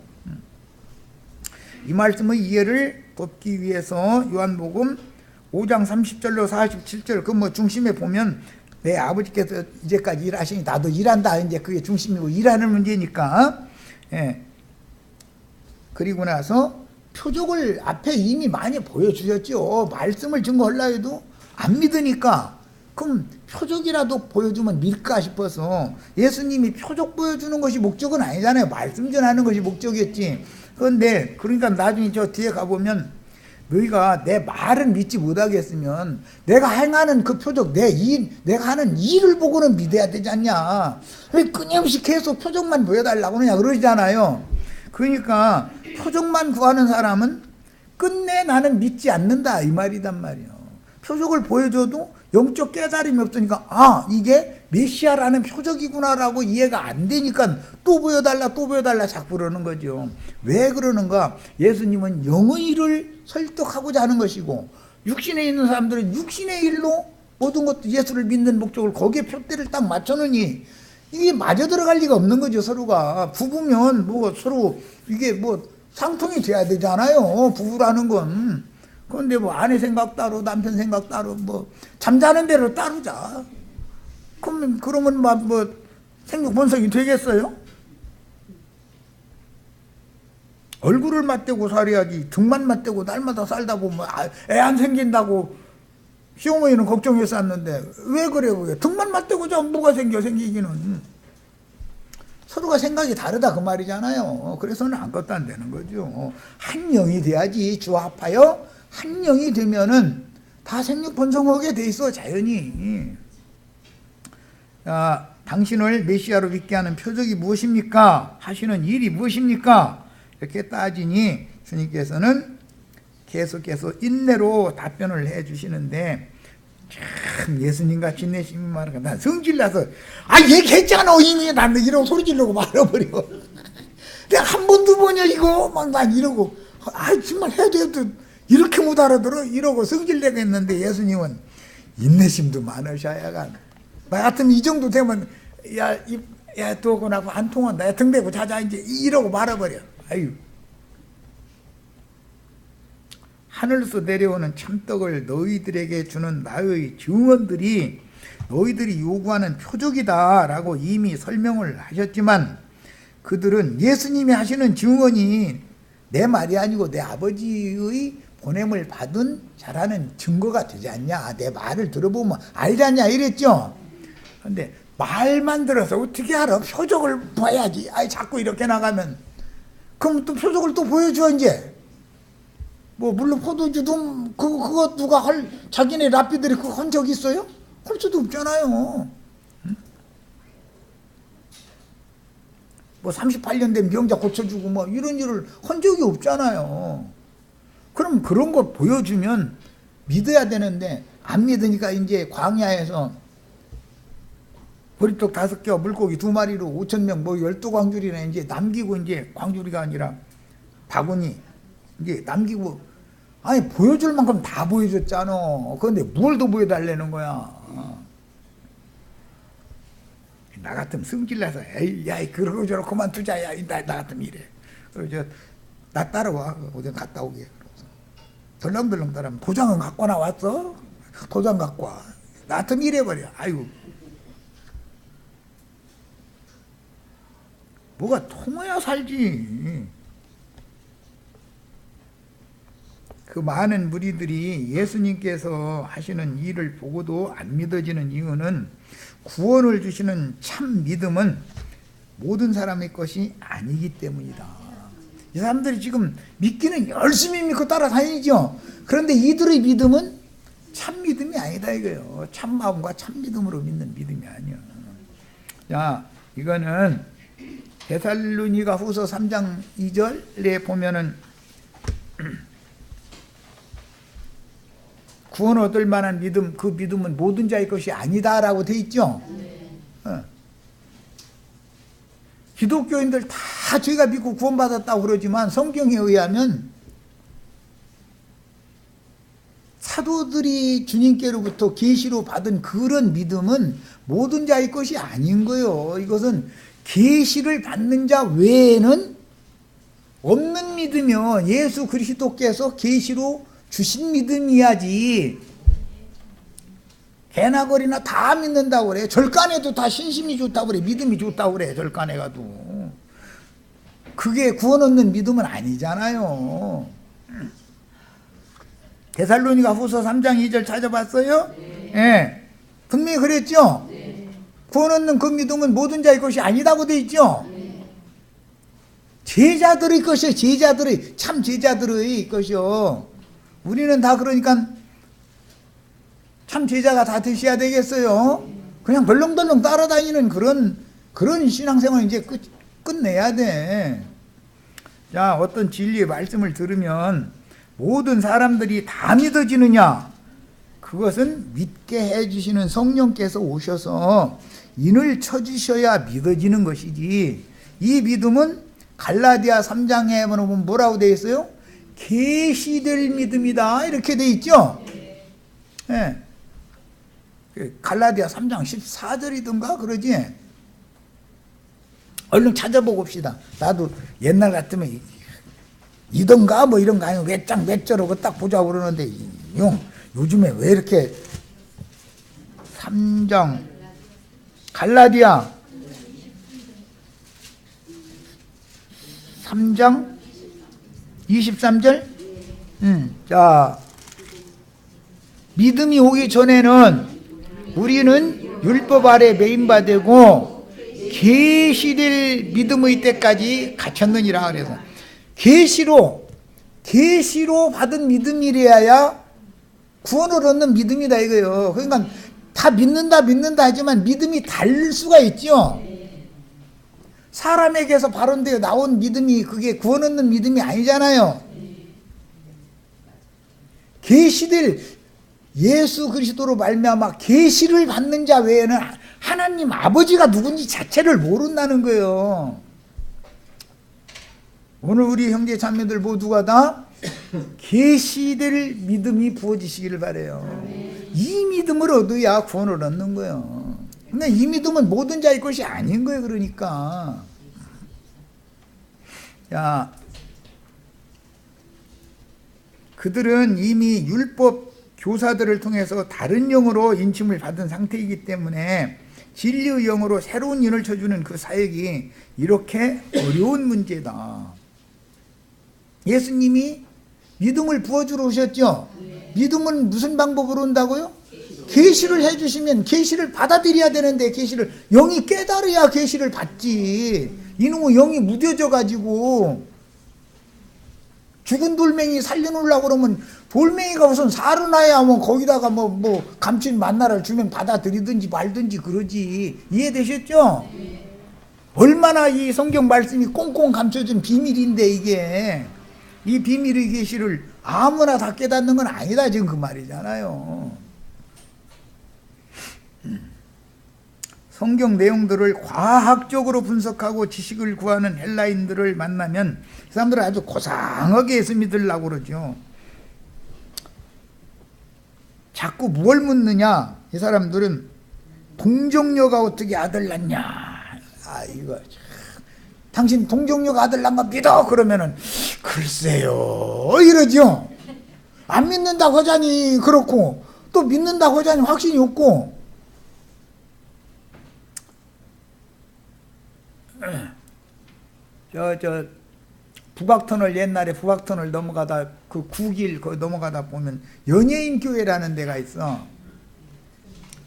이 말씀의 이해를 돕기 위해서 요한복음 5장 30절로 47절 그 뭐 중심에 보면, 내 아버지께서 이제까지 일하시니 나도 일한다, 이제 그게 중심이고 일하는 문제니까. 예. 그리고 나서 표적을 앞에 이미 많이 보여주셨죠. 말씀을 증거하려 해도 안 믿으니까 그럼 표적이라도 보여주면 밀까 싶어서, 예수님이 표적 보여주는 것이 목적은 아니잖아요. 말씀 전하는 것이 목적이었지. 그런데 그러니까 나중에 저 뒤에 가보면, 너희가 내 말을 믿지 못하겠으면 내가 행하는 그 표적, 내가 하는 일을 보고는 믿어야 되지 않냐. 왜 끊임없이 계속 표적만 보여달라고 그러냐 그러잖아요. 그러니까 표적만 구하는 사람은 끝내 나는 믿지 않는다 이 말이단 말이에요. 표적을 보여줘도 영적 깨달음이 없으니까, 아, 이게 메시아라는 표적이구나라고 이해가 안 되니까 또 보여달라 자꾸 그러는 거죠. 왜 그러는가? 예수님은 영의 일을 설득하고자 하는 것이고, 육신에 있는 사람들은 육신의 일로 모든 것도 예수를 믿는 목적을 거기에 표대를 딱 맞춰놓으니 이게 맞아 들어갈 리가 없는 거죠. 서로가 부부면 뭐 서로 이게 뭐 상통이 돼야 되잖아요. 부부라는 건. 그런데 뭐 아내 생각 따로, 남편 생각 따로, 뭐 잠자는 대로 따르자. 그러면 뭐 생육 번성이 되겠어요? 얼굴을 맞대고 살아야지. 등만 맞대고 날마다 살다 보면 애 안 생긴다고 시어머니는 걱정했었는데 왜 그래 그게? 등만 맞대고 좀 뭐가 생기기는. 서로가 생각이 다르다 그 말이잖아요. 그래서는 아무것도 안 되는 거죠. 한 영이 돼야지. 주와 합하여 한 영이 되면은 다 생육 번성하게 돼 있어, 자연히. 당신을 메시아로 믿게 하는 표적이 무엇입니까? 하시는 일이 무엇입니까? 이렇게 따지니 스님께서는 계속해서 인내로 답변을 해 주시는데, 참 예수님같이 인내심이 많으니까 난 성질나서 얘기했잖아 이미. 난 이러고 소리 지르고 말아버려. 내가 한 번 두 번이야 이거 막 난 이러고, 정말 해도 이렇게 못 알아들어 이러고 성질내겠는데, 예수님은 인내심도 많으셔야가. 나 같으면 이 정도 되면 야 두고 나고 안 통한다, 야 등 대고 자자 이제 이러고 말아버려. 아유. 하늘에서 내려오는 참떡을 너희들에게 주는 나의 증언들이 너희들이 요구하는 표적이다라고 이미 설명을 하셨지만 그들은 예수님이 하시는 증언이 내 말이 아니고 내 아버지의 보냄을 받은 자라는 증거가 되지 않냐, 내 말을 들어보면 알지 않냐 이랬죠. 근데 말만 들어서 어떻게 알아? 표적을 봐야지. 아이 자꾸 이렇게 나가면 그럼 또 표적을 또 보여줘. 이제 뭐 물론 포도주도 그거 누가 자기네 랍비들이 그거 한 적 있어요? 할 수도 없잖아요. 뭐 38년 된 병자 고쳐주고 뭐 이런 일을 한 적이 없잖아요. 그럼 그런 거 보여주면 믿어야 되는데 안 믿으니까 이제 광야에서 보리떡 5개와 물고기 2마리로 5,000명 뭐 12광주리나 이제 남기고, 이제 광주리가 아니라 바구니 이제 남기고, 아니 보여줄 만큼 다 보여줬잖아. 그런데 뭘 더 보여달라는 거야. 나 같으면 승질나서 에이 야 그러고 저러고 그만두자. 야 나 같으면 이래. 그래서 나 따라와. 어디 갔다 오게. 덜렁덜렁 따라면 도장은 갖고 나왔어? 도장 갖고 와. 나 같으면 이래버려. 아이고. 뭐가 통해야 살지. 그 많은 무리들이 예수님께서 하시는 일을 보고도 안 믿어지는 이유는 구원을 주시는 참 믿음은 모든 사람의 것이 아니기 때문이다. 이 사람들이 지금 믿기는 열심히 믿고 따라다니죠. 그런데 이들의 믿음은 참 믿음이 아니다 이거예요. 참 마음과 참 믿음으로 믿는 믿음이 아니야. 자, 이거는 데살로니가 후서 3장 2절에 보면은 구원 얻을 만한 믿음, 그 믿음은 모든 자의 것이 아니다라고 돼 있죠. 기독교인들 다 저희가 믿고 구원받았다고 그러지만 성경에 의하면 사도들이 주님께로부터 계시로 받은 그런 믿음은 모든 자의 것이 아닌 거예요. 이것은 계시를 받는 자 외에는 없는 믿음이요. 예수 그리스도께서 계시로 주신 믿음이야지. 개나 거리나 다 믿는다고 그래. 절간에도 다 신심이 좋다고 그래. 믿음이 좋다고 그래. 절간에 가도. 그게 구원 얻는 믿음은 아니잖아요. 데살로니가 후서 3장 2절 찾아봤어요? 네. 분명히 그랬죠? 구원 얻는 그 믿음은 모든 자의 것이 아니다고 돼 있죠? 제자들의 것이요. 제자들의, 참 제자들의 것이요. 우리는 다 그러니까 참 제자가 다 되셔야 되겠어요. 그냥 벌렁벌렁 따라다니는 그런 신앙생활 이제 끝내야 돼. 자, 어떤 진리의 말씀을 들으면 모든 사람들이 다 믿어지느냐? 그것은 믿게 해주시는 성령께서 오셔서 인을 쳐주셔야 믿어지는 것이지. 이 믿음은 갈라디아 3장에 보면 뭐라고 되어 있어요? 계시될 믿음이다 이렇게 되어 있죠. 네. 갈라디아 3장 14절이던가 그러지. 얼른 찾아보고 봅시다. 나도 옛날 같으면 이던가 뭐 이런 거 아니고 몇 장 몇 절하고 딱 보자고 그러는데 요즘에 왜 이렇게 3장 갈라디아 3장 23절? 자, 믿음이 오기 전에는 우리는 율법 아래 매인바되고 계시될 믿음의 때까지 갇혔느니라. 그래서 계시로 받은 믿음이래야 구원을 얻는 믿음이다 이거예요. 그러니까 다 믿는다 하지만 믿음이 다를 수가 있죠. 사람에게서 발언되어 나온 믿음이 그게 구원 얻는 믿음이 아니잖아요. 계시될 예수 그리스도로 말미암아 계시를 받는 자 외에는 하나님 아버지가 누군지 자체를 모른다는 거예요. 오늘 우리 형제 자매들 모두가 다 계시될 믿음이 부어지시기를 바라요. 이 믿음을 얻어야 구원을 얻는 거예요. 근데 이 믿음은 모든 자의 것이 아닌 거예요. 그러니까 야, 그들은 이미 율법 교사들을 통해서 다른 영으로 인침을 받은 상태이기 때문에 진리의 영으로 새로운 인을 쳐주는 그 사역이 이렇게 어려운 문제다. 예수님이 믿음을 부어주러 오셨죠? 믿음은 무슨 방법으로 온다고요? 계시를 해주시면 계시를 받아들여야 되는데 계시를 영이 깨달아야 계시를 받지. 이놈의 영이 무뎌져 가지고 죽은 돌멩이 살려놓으려고 그러면 돌멩이가 우선 살아나야 뭐 거기다가 뭐 감춘 만나를 주면 받아들이든지 말든지 그러지. 이해되셨죠? 얼마나 이 성경 말씀이 꽁꽁 감춰진 비밀인데 이게 이 비밀의 계시를 아무나 다 깨닫는 건 아니다 지금 그 말이잖아요. 성경 내용들을 과학적으로 분석하고 지식을 구하는 헬라인들을 만나면 그 사람들은 아주 고상하게 예수 믿으려고 그러죠. 자꾸 뭘 묻느냐? 이 사람들은 동정녀가 어떻게 아들 낳냐? 아 이거 당신 동정녀가 아들 낳은 거 믿어? 그러면은 글쎄요 이러죠. 안 믿는다고 하자니 그렇고 또 믿는다고 하자니 확신이 없고. 저 북악터널 옛날에 북악터널 넘어가다 그 구길 거기 넘어가다 보면 연예인 교회라는 데가 있어.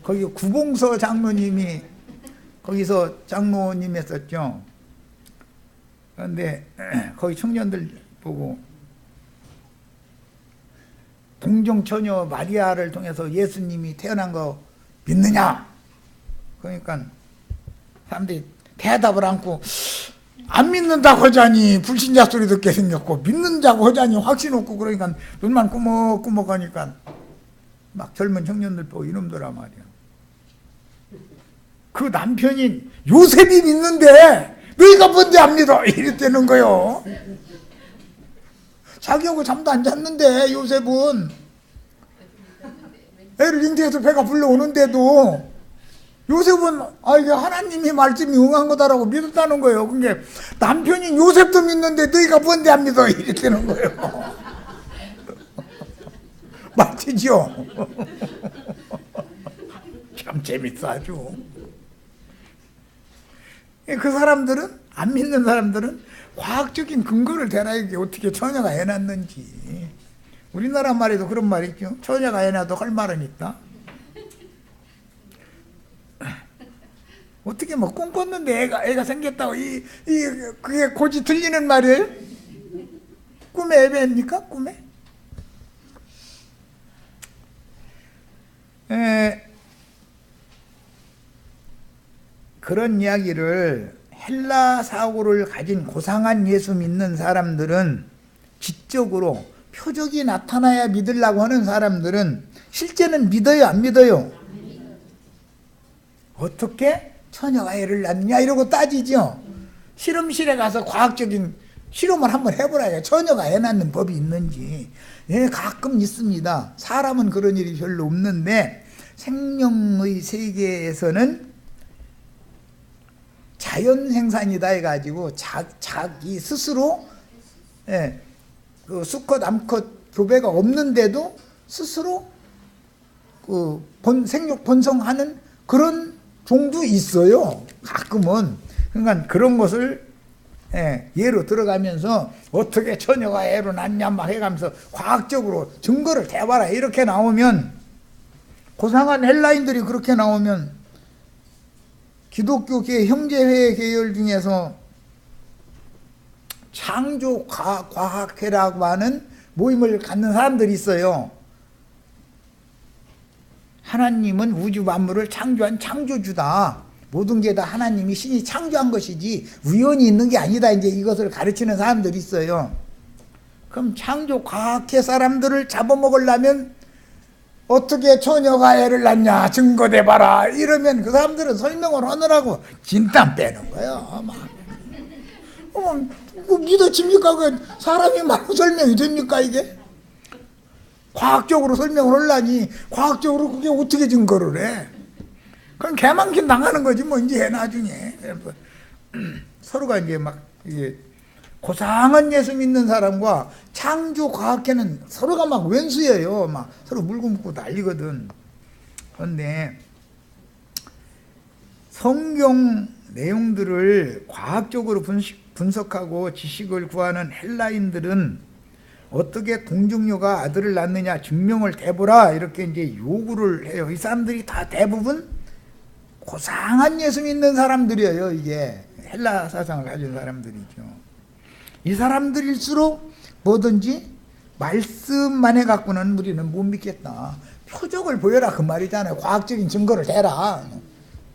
거기 구봉서 장로님이 거기서 장로님 했었죠. 그런데 거기 청년들 보고 동정처녀 마리아를 통해서 예수님이 태어난 거 믿느냐? 그러니까 사람들이 대답을 않고 안 믿는다고 하자니 불신자 소리 듣게 생겼고 믿는다고 하자니 확신 없고 그러니까 눈만 꾸벅꾸벅 하니까 막 젊은 청년들 보고 이놈들아 말이야. 그 남편이 요셉이 믿는데 너희가 뭔데 안 믿어? 이랬다는 거요. 자기하고 잠도 안 잤는데 요셉은 애를 잉태해서 배가 불러오는데도 요셉은 이게 하나님이 말씀이 응한 거다라고 믿었다는 거예요. 그게 남편이 요셉도 믿는데 너희가 뭔데 안 믿어? 이랬다는 거예요. 맞지죠? 참 재밌어 아주. 그 사람들은 안 믿는 사람들은 과학적인 근거를 대라 이게 어떻게 처녀가 해놨는지. 우리나라 말에도 그런 말 있죠. 처녀가 해놔도 할 말은 있다. 어떻게 뭐 꿈꿨는데 애가 생겼다고 그게 고지 들리는 말이에요? 꿈에 애배입니까? 꿈에? 그런 이야기를 헬라 사고를 가진 고상한 예수 믿는 사람들은 지적으로 표적이 나타나야 믿으려고 하는 사람들은 실제는 믿어요, 안 믿어요? 어떻게 처녀가 애를 낳느냐 이러고 따지죠. 실험실에 가서 과학적인 실험을 한번 해보라요. 처녀가 애 낳는 법이 있는지. 예, 가끔 있습니다. 사람은 그런 일이 별로 없는데 생명의 세계에서는 자연 생산이다 해가지고 자기 스스로 그 수컷 암컷 교배가 없는데도 스스로 그 생육 번성하는 그런 종도 있어요. 가끔은. 그러니까 그런 것을 예로 들어가면서 어떻게 처녀가 애로 낳냐 막 해가면서 과학적으로 증거를 대봐라 이렇게 나오면 고상한 헬라인들이 그렇게 나오면 기독교계 형제회 계열 중에서 창조과학회라고 하는 모임을 갖는 사람들이 있어요. 하나님은 우주 만물을 창조한 창조주다. 모든 게 다 하나님이 신이 창조한 것이지 우연히 있는 게 아니다. 이제 이것을 가르치는 사람들이 있어요. 그럼 창조과학회 사람들을 잡아먹으려면 어떻게 처녀가 애를 낳냐 증거대봐라 이러면 그 사람들은 설명을 하느라고 진땀 빼는 거예요. 그 믿어집니까? 그 사람이 말로 설명이 됩니까 이게? 과학적으로 설명을 하려니 과학적으로 그게 어떻게 증거를 해? 그럼 개망신 당하는 거지 뭐 이제 나중에 서로가 이제 막 이게 고상한 예수 믿는 사람과 창조과학회는 서로가 막 왼수예요. 막 서로 물고 묻고 난리거든. 그런데 성경 내용들을 과학적으로 분석하고 지식을 구하는 헬라인들은 어떻게 동정녀가 아들을 낳느냐 증명을 대보라 이렇게 이제 요구를 해요. 이 사람들이 다 대부분 고상한 예수 믿는 사람들이에요. 이게 헬라 사상을 가진 사람들이죠. 이 사람들일수록 뭐든지 말씀만 해갖고는 우리는 못 믿겠다. 표적을 보여라 그 말이잖아요. 과학적인 증거를 대라.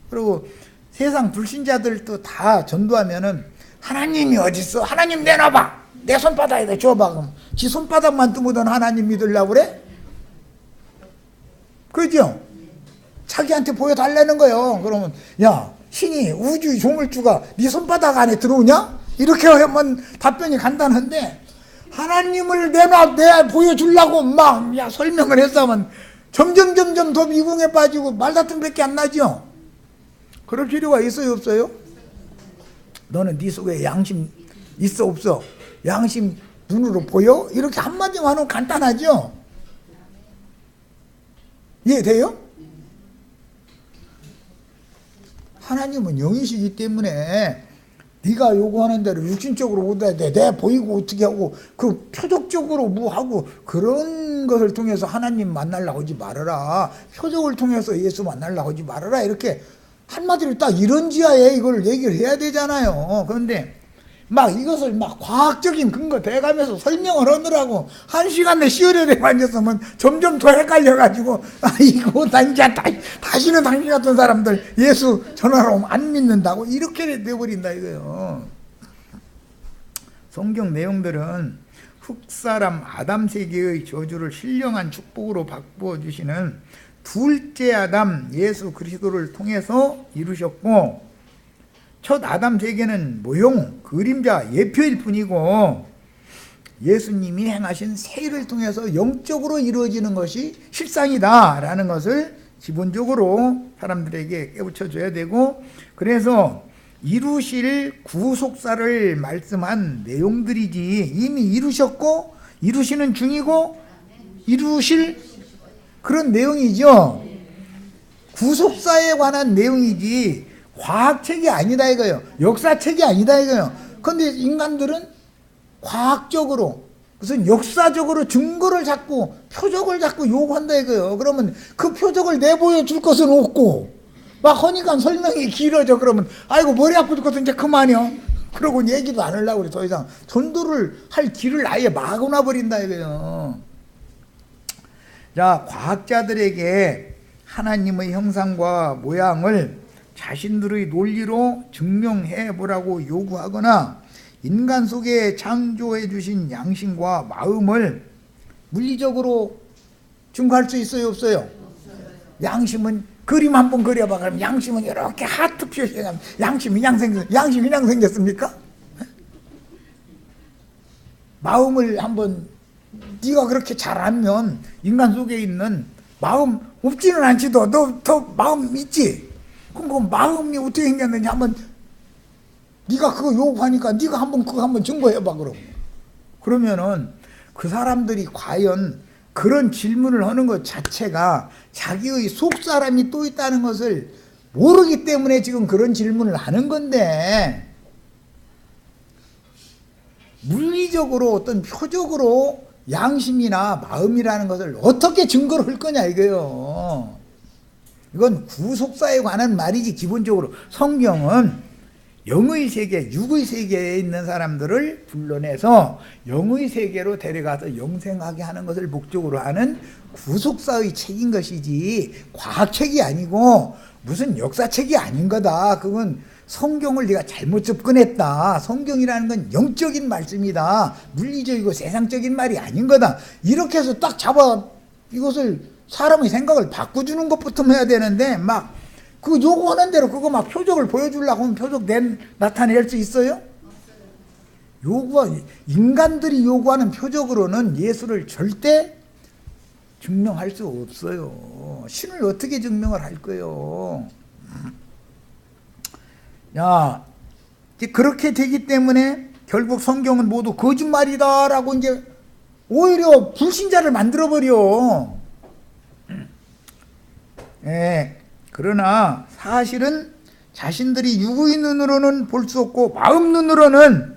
그리고 세상 불신자들도 다 전도하면은 하나님이 어딨어? 하나님 내놔봐. 내 손바닥에다 줘봐. 그럼 지 손바닥만 뜨고던 하나님 믿으려고 그래? 그죠? 자기한테 보여달라는 거예요. 그러면 야 신이 우주 조물주가 네 손바닥 안에 들어오냐? 이렇게 하면 답변이 간단한데 하나님을 내가 보여주려고 막 설명을 했으면 점점 더 미궁에 빠지고 말다툼밖에 안 나죠. 그럴 필요가 있어요 없어요? 너는 네 속에 양심 있어 없어? 양심 눈으로 보여? 이렇게 한마디만 하면 간단하죠? 이해돼요? 하나님은 영이시기 때문에 네가 요구하는 대로 육신적으로 얻어야 돼. 내 보이고 어떻게 하고 그 표적적으로 뭐 하고 그런 것을 통해서 하나님 만나려고 하지 말아라. 표적을 통해서 예수 만나려고 하지 말아라. 이렇게 한마디로 딱 이런 지하에 이걸 얘기를 해야 되잖아요. 그런데 막 이것을 막 과학적인 근거 대가면서 설명을 하느라고 1시간 내 시어려에 앉았으면 점점 더 헷갈려가지고 이거 다시는 당신 같은 사람들 예수 전화로 오면 안 믿는다고 이렇게 돼버린다 이거요. 성경 내용들은 흙사람 아담 세계의 저주를 신령한 축복으로 바꾸어 주시는 둘째 아담 예수 그리스도를 통해서 이루셨고 첫 아담 세계는 모형, 그림자, 예표일 뿐이고 예수님이 행하신 새 일을 통해서 영적으로 이루어지는 것이 실상이다라는 것을 기본적으로 사람들에게 깨우쳐줘야 되고 그래서 이루실 구속사를 말씀한 내용들이지 이미 이루셨고 이루시는 중이고 이루실 그런 내용이죠. 구속사에 관한 내용이지 과학책이 아니다 이거예요. 역사책이 아니다 이거예요. 그런데 인간들은 과학적으로 무슨 역사적으로 증거를 자꾸 표적을 자꾸 요구한다 이거예요. 그러면 그 표적을 내보여 줄 것은 없고 막 하니까 설명이 길어져. 그러면 아이고 머리 아플 것은 이제 그만이요. 그러고 얘기도 안 하려고 그래. 더 이상 전도를 할 길을 아예 막아놔 버린다 이거예요. 자, 과학자들에게 하나님의 형상과 모양을 자신들의 논리로 증명해 보라고 요구하거나 인간 속에 창조해 주신 양심과 마음을 물리적으로 증거할 수 있어요 없어요? 양심은 그림 한번 그려봐. 그럼 양심은 이렇게 하트 표시하면 양심이 그냥 생겼습니까? 마음을 한번 네가 그렇게 잘 알면 인간 속에 있는 마음 없지는 않지도 너 더 마음 있지? 그럼 그 마음이 어떻게 생겼는지 한번 네가 그거 요구하니까 네가 한번 그거 한번 증거해봐. 그러면은 그 사람들이 과연 그런 질문을 하는 것 자체가 자기의 속사람이 또 있다는 것을 모르기 때문에 지금 그런 질문을 하는 건데 물리적으로 어떤 표적으로 양심이나 마음이라는 것을 어떻게 증거를 할 거냐 이거예요. 이건 구속사에 관한 말이지. 기본적으로 성경은 영의 세계, 육의 세계에 있는 사람들을 불러내서 영의 세계로 데려가서 영생하게 하는 것을 목적으로 하는 구속사의 책인 것이지 과학책이 아니고 무슨 역사책이 아닌 거다. 그건 성경을 네가 잘못 접근했다. 성경이라는 건 영적인 말씀이다. 물리적이고 세상적인 말이 아닌 거다. 이렇게 해서 딱 잡아 이것을 사람의 생각을 바꿔주는 것부터 해야 되는데 막 그 요구하는 대로 그거 막 표적을 보여주려고 하면 표적 나타낼 수 있어요? 인간들이 요구하는 표적으로는 예수를 절대 증명할 수 없어요. 신을 어떻게 증명을 할 거예요? 야, 그렇게 되기 때문에 결국 성경은 모두 거짓말이다라고 이제 오히려 불신자를 만들어버려. 그러나 사실은 자신들이 육의 눈으로는 볼 수 없고 마음 눈으로는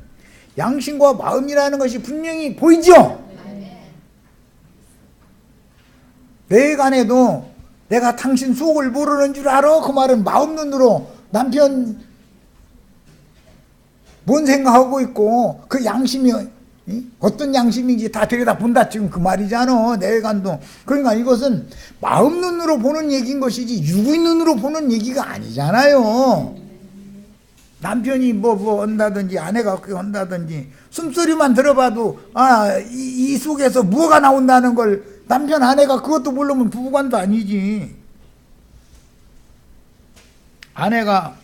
양심과 마음이라는 것이 분명히 보이죠. 내 간에도 내가 당신 속을 모르는 줄 알아? 그 말은 마음 눈으로 남편 뭔 생각하고 있고 그 양심이 어떤 양심인지 다 들여다본다 지금 그 말이잖아. 내간도. 그러니까 이것은 마음 눈으로 보는 얘기인 것이지 육의 눈으로 보는 얘기가 아니잖아요. 남편이 뭐 한다든지 아내가 그렇게 한다든지 숨소리만 들어봐도 이 속에서 뭐가 나온다는 걸 남편 아내가 그것도 모르면 부부간도 아니지. 아내가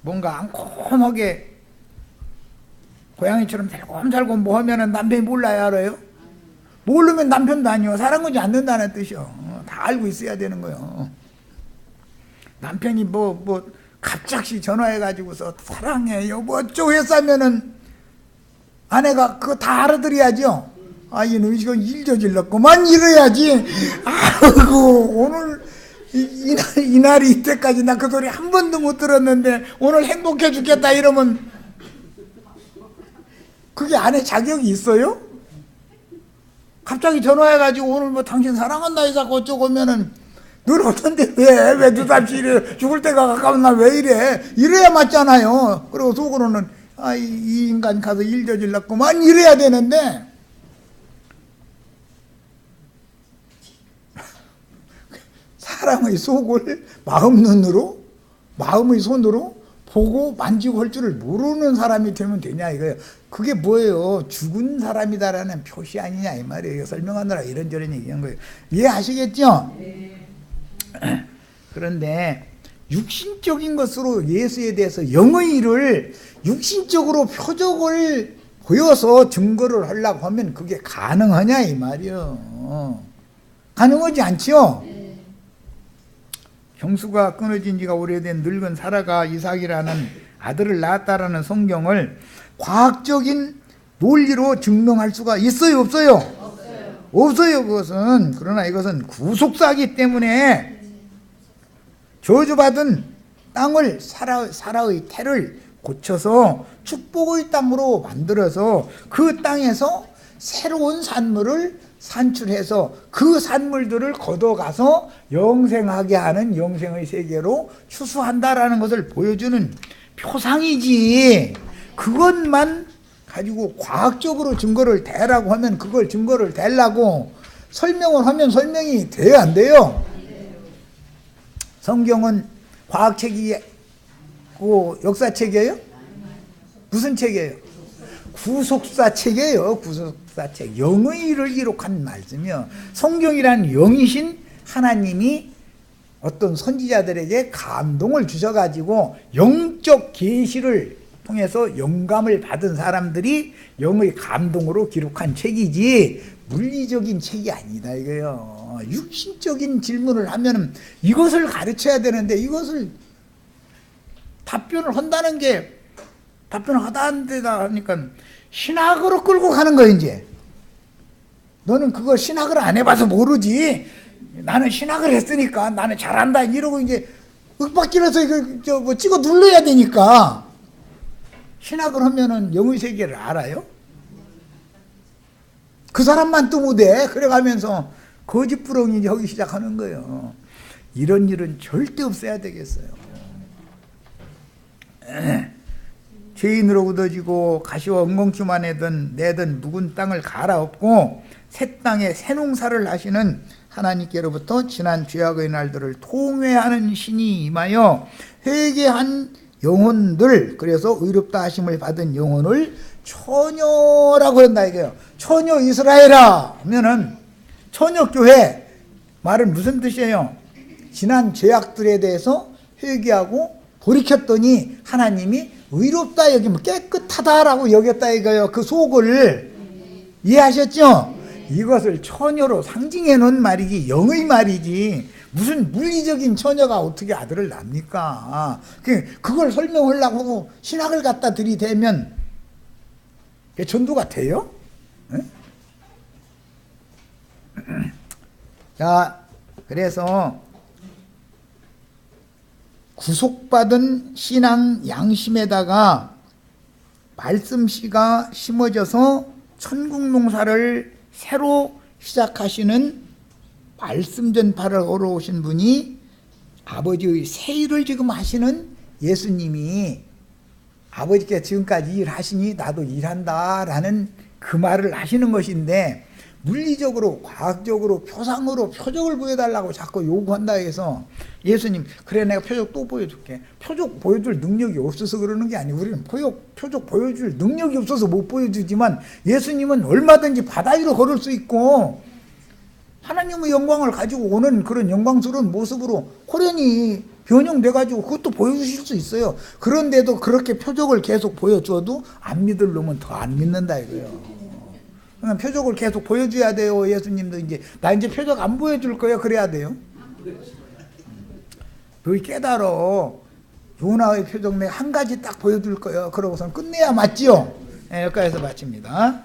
뭔가 앙콤하게 고양이처럼 살곰살곰 뭐 하면은 남편이 몰라야 알아요? 모르면 남편도 아니요. 사랑하지 않는다는 뜻이요. 다 알고 있어야 되는 거요. 남편이 뭐 갑자기 전화해가지고서 사랑해 여보 어쩌고 했으면은 아내가 그거 다 알아들어야죠. 이놈이 지금 일 저질렀구만 이래야지. 아이고 오늘 이날이 이때까지 나 그 소리 한 번도 못 들었는데 오늘 행복해 죽겠다 이러면 그게 아내 자격이 있어요? 갑자기 전화해가지고 오늘 뭐 당신 사랑한다 해서 어쩌고 하면은 늘 어떤데 왜 느닷없이 이래 죽을 때가 가까운 날 왜 이래 이래야 맞잖아요. 그리고 속으로는 이 인간 가서 일 저질렀구만 이래야 되는데 사람의 속을 마음 눈으로 마음의 손으로 보고 만지고 할 줄을 모르는 사람이 되면 되냐 이거예요. 그게 뭐예요? 죽은 사람이다라는 표시 아니냐 이 말이에요. 설명하느라 이런저런 얘기한 거예요. 이해하시겠죠? 네. 그런데 육신적인 것으로 예수에 대해서 영의 일을 육신적으로 표적을 보여서 증거를 하려고 하면 그게 가능하냐 이 말이에요. 가능하지 않죠? 형수가 끊어진 지가 오래된 늙은 사라가 이삭이라는 아들을 낳았다라는 성경을 과학적인 논리로 증명할 수가 있어요 없어요? 없어요 그것은. 그러나 이것은 구속사이기 때문에 저주받은 땅을 사라의 태를 고쳐서 축복의 땅으로 만들어서 그 땅에서 새로운 산물을 산출해서 그 산물들을 걷어가서 영생하게 하는 영생의 세계로 추수한다라는 것을 보여주는 표상이지. 그것만 가지고 과학적으로 증거를 대라고 하면 그걸 증거를 대려고 설명을 하면 설명이 돼요 안 돼요? 성경은 과학책이고 역사책이에요? 무슨 책이에요? 구속사책이에요. 구속사책. 영의 일을 기록한 말씀이요. 성경이란 영이신 하나님이 어떤 선지자들에게 감동을 주셔가지고 영적 계시를 통해서 영감을 받은 사람들이 영의 감동으로 기록한 책이지 물리적인 책이 아니다 이거요. 육신적인 질문을 하면 이것을 가르쳐야 되는데 이것을 답변을 한다는 게 답변을 하다는 데다 하니까 신학으로 끌고 가는 거야 이제. 너는 그거 신학을 안 해봐서 모르지. 나는 신학을 했으니까 나는 잘한다 이러고 이제 윽박질러서 이거 뭐 찍어 눌러야 되니까. 신학을 하면은 영의 세계를 알아요? 그 사람만 또 못해. 그래가면서 거짓부렁이 하기 시작하는 거예요. 이런 일은 절대 없어야 되겠어요. 죄인으로 굳어지고 가시와 엉겅퀴만 내던 묵은 땅을 갈아엎고 새 땅에 새 농사를 하시는 하나님께로부터 지난 죄악의 날들을 통회하는 신이 임하여 회개한 영혼들, 그래서 의롭다 하심을 받은 영혼을 처녀라고 한다 이거예요. 처녀 이스라엘아 하면은 처녀교회 말은 무슨 뜻이에요? 지난 죄악들에 대해서 회개하고 돌이켰더니 하나님이 의롭다 여기면 깨끗하다라고 여겼다 이거예요. 그 속을 이해하셨죠? 이것을 처녀로 상징해 놓은 말이지 영의 말이지 무슨 물리적인 처녀가 어떻게 아들을 낳습니까? 그걸 설명하려고 신학을 갖다 들이대면 전도가 돼요? 네? 자, 그래서 구속받은 신앙 양심에다가 말씀씨가 심어져서 천국 농사를 새로 시작하시는 말씀 전파를 하러 오신 분이 아버지의 새 일을 지금 하시는 예수님이 아버지께 지금까지 일하시니 나도 일한다 라는 그 말을 하시는 것인데, 물리적으로 과학적으로 표상으로 표적을 보여달라고 자꾸 요구한다 해서 예수님 그래 내가 표적 또 보여줄게. 표적 보여줄 능력이 없어서 그러는 게 아니고 우리는 표적 보여줄 능력이 없어서 못 보여주지만 예수님은 얼마든지 바다 위로 걸을 수 있고 하나님의 영광을 가지고 오는 그런 영광스러운 모습으로 호련히 변형돼가지고 그것도 보여주실 수 있어요. 그런데도 그렇게 표적을 계속 보여줘도 안 믿을 놈은 더 안 믿는다 이거예요. 그러니까 표적을 계속 보여줘야 돼요. 예수님도 나 이제 표적 안 보여줄 거예요. 그래야 돼요. 너희 깨달어. 요나의 표적 내가 한 가지 딱 보여줄 거예요. 그러고선 끝내야 맞지요. 네, 여기까지서 마칩니다.